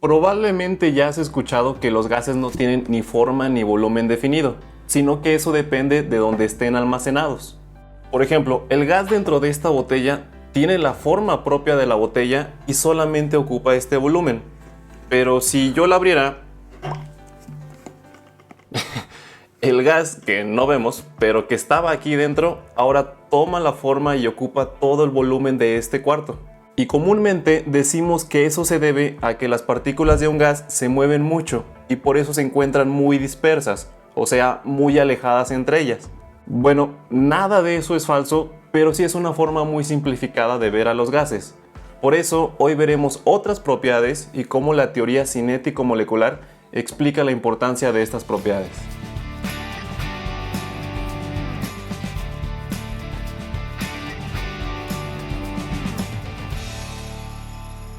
Probablemente ya has escuchado que los gases no tienen ni forma ni volumen definido, sino que eso depende de dónde estén almacenados. Por ejemplo, el gas dentro de esta botella tiene la forma propia de la botella y solamente ocupa este volumen. Pero si yo la abriera, el gas que no vemos, pero que estaba aquí dentro, ahora toma la forma y ocupa todo el volumen de este cuarto. Y comúnmente decimos que eso se debe a que las partículas de un gas se mueven mucho y por eso se encuentran muy dispersas, o sea, muy alejadas entre ellas. Bueno, nada de eso es falso, pero sí es una forma muy simplificada de ver a los gases. Por eso hoy veremos otras propiedades y cómo la teoría cinético-molecular explica la importancia de estas propiedades.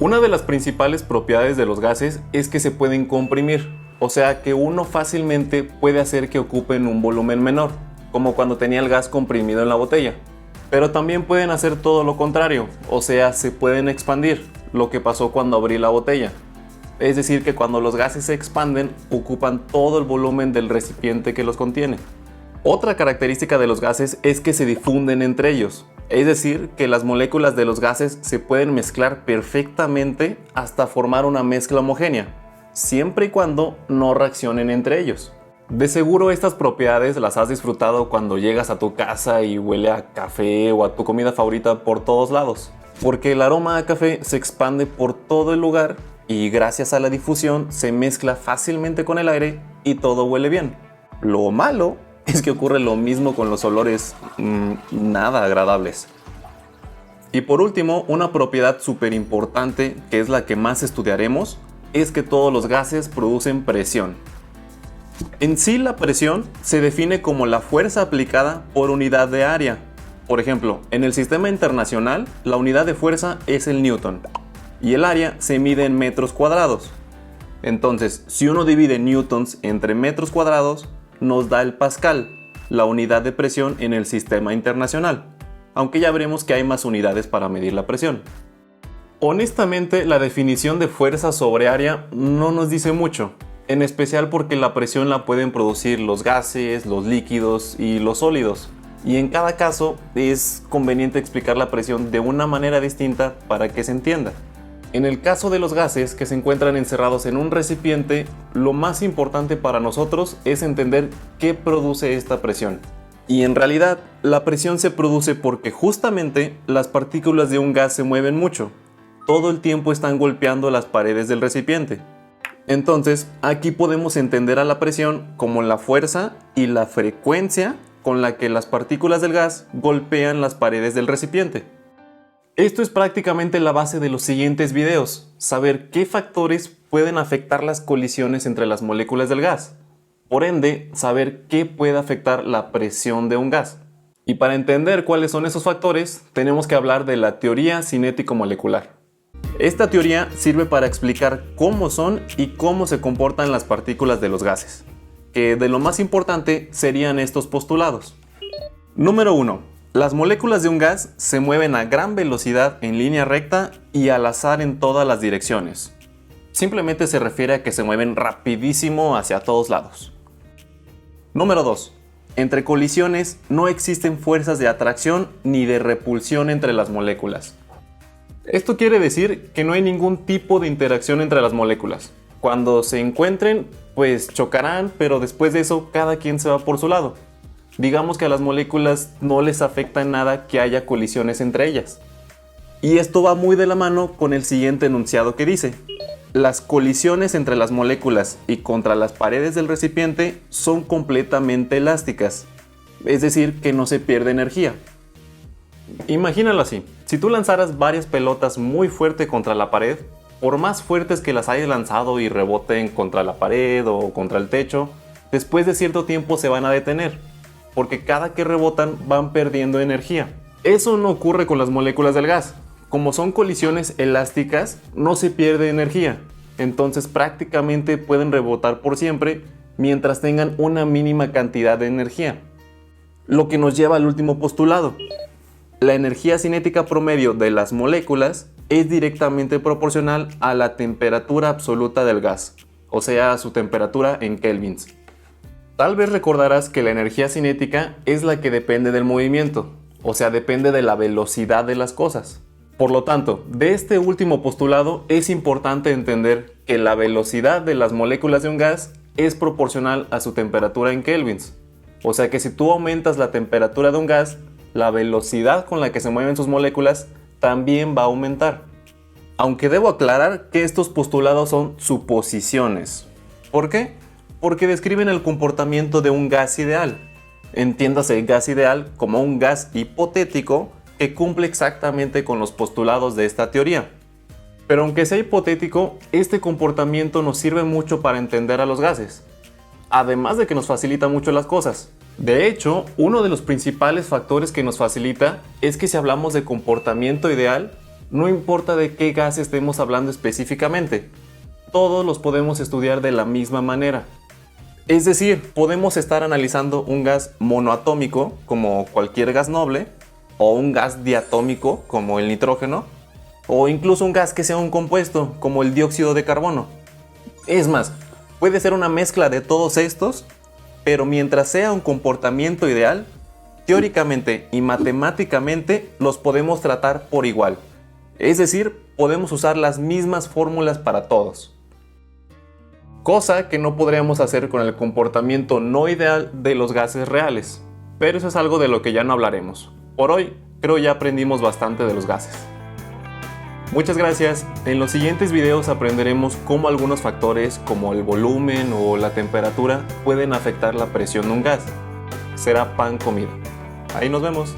Una de las principales propiedades de los gases es que se pueden comprimir, o sea que uno fácilmente puede hacer que ocupen un volumen menor, como cuando tenía el gas comprimido en la botella. Pero también pueden hacer todo lo contrario, o sea, se pueden expandir, lo que pasó cuando abrí la botella. Es decir, que cuando los gases se expanden, ocupan todo el volumen del recipiente que los contiene. Otra característica de los gases es que se difunden entre ellos. Es decir, que las moléculas de los gases se pueden mezclar perfectamente hasta formar una mezcla homogénea, siempre y cuando no reaccionen entre ellos. De seguro estas propiedades las has disfrutado cuando llegas a tu casa y huele a café o a tu comida favorita por todos lados, porque el aroma a café se expande por todo el lugar y gracias a la difusión se mezcla fácilmente con el aire y todo huele bien. Lo malo es que ocurre lo mismo con los olores nada agradables. Y por último, una propiedad súper importante, que es la que más estudiaremos, es que todos los gases producen presión. En sí, la presión se define como la fuerza aplicada por unidad de área. Por ejemplo, en el sistema internacional, la unidad de fuerza es el newton y el área se mide en metros cuadrados. Entonces, si uno divide newtons entre metros cuadrados, nos da el pascal, la unidad de presión en el sistema internacional, aunque ya veremos que hay más unidades para medir la presión. Honestamente, la definición de fuerza sobre área no nos dice mucho, en especial porque la presión la pueden producir los gases, los líquidos y los sólidos, y en cada caso es conveniente explicar la presión de una manera distinta para que se entienda. En el caso de los gases que se encuentran encerrados en un recipiente, lo más importante para nosotros es entender qué produce esta presión. Y en realidad, la presión se produce porque justamente las partículas de un gas se mueven mucho. Todo el tiempo están golpeando las paredes del recipiente. Entonces, aquí podemos entender a la presión como la fuerza y la frecuencia con la que las partículas del gas golpean las paredes del recipiente. Esto es prácticamente la base de los siguientes videos, saber qué factores pueden afectar las colisiones entre las moléculas del gas. Por ende, saber qué puede afectar la presión de un gas. Y para entender cuáles son esos factores, tenemos que hablar de la teoría cinético-molecular. Esta teoría sirve para explicar cómo son y cómo se comportan las partículas de los gases, que de lo más importante serían estos postulados. Número 1. Las moléculas de un gas se mueven a gran velocidad en línea recta y al azar en todas las direcciones. Simplemente se refiere a que se mueven rapidísimo hacia todos lados. Número 2. Entre colisiones no existen fuerzas de atracción ni de repulsión entre las moléculas. Esto quiere decir que no hay ningún tipo de interacción entre las moléculas. Cuando se encuentren, pues chocarán, pero después de eso cada quien se va por su lado. Digamos que a las moléculas no les afecta en nada que haya colisiones entre ellas. Y esto va muy de la mano con el siguiente enunciado que dice: las colisiones entre las moléculas y contra las paredes del recipiente son completamente elásticas, es decir, que no se pierde energía. Imagínalo así, si tú lanzaras varias pelotas muy fuerte contra la pared, por más fuertes que las hayas lanzado y reboten contra la pared o contra el techo, después de cierto tiempo se van a detener, porque cada que rebotan van perdiendo energía. Eso no ocurre con las moléculas del gas. Como son colisiones elásticas, no se pierde energía, entonces prácticamente pueden rebotar por siempre mientras tengan una mínima cantidad de energía. Lo que nos lleva al último postulado. La energía cinética promedio de las moléculas es directamente proporcional a la temperatura absoluta del gas, o sea, a su temperatura en kelvins. Tal vez recordarás que la energía cinética es la que depende del movimiento, o sea, depende de la velocidad de las cosas. Por lo tanto, de este último postulado es importante entender que la velocidad de las moléculas de un gas es proporcional a su temperatura en kelvins. O sea que si tú aumentas la temperatura de un gas, la velocidad con la que se mueven sus moléculas también va a aumentar. Aunque debo aclarar que estos postulados son suposiciones. ¿Por qué? Porque describen el comportamiento de un gas ideal. Entiéndase gas ideal como un gas hipotético que cumple exactamente con los postulados de esta teoría. Pero aunque sea hipotético, este comportamiento nos sirve mucho para entender a los gases, además de que nos facilita mucho las cosas. De hecho, uno de los principales factores que nos facilita es que si hablamos de comportamiento ideal, no importa de qué gas estemos hablando específicamente, todos los podemos estudiar de la misma manera. Es decir, podemos estar analizando un gas monoatómico, como cualquier gas noble, o un gas diatómico, como el nitrógeno, o incluso un gas que sea un compuesto, como el dióxido de carbono. Es más, puede ser una mezcla de todos estos, pero mientras sea un comportamiento ideal, teóricamente y matemáticamente los podemos tratar por igual. Es decir, podemos usar las mismas fórmulas para todos. Cosa que no podríamos hacer con el comportamiento no ideal de los gases reales. Pero eso es algo de lo que ya no hablaremos. Por hoy, creo ya aprendimos bastante de los gases. Muchas gracias. En los siguientes videos aprenderemos cómo algunos factores como el volumen o la temperatura pueden afectar la presión de un gas. Será pan comido. Ahí nos vemos.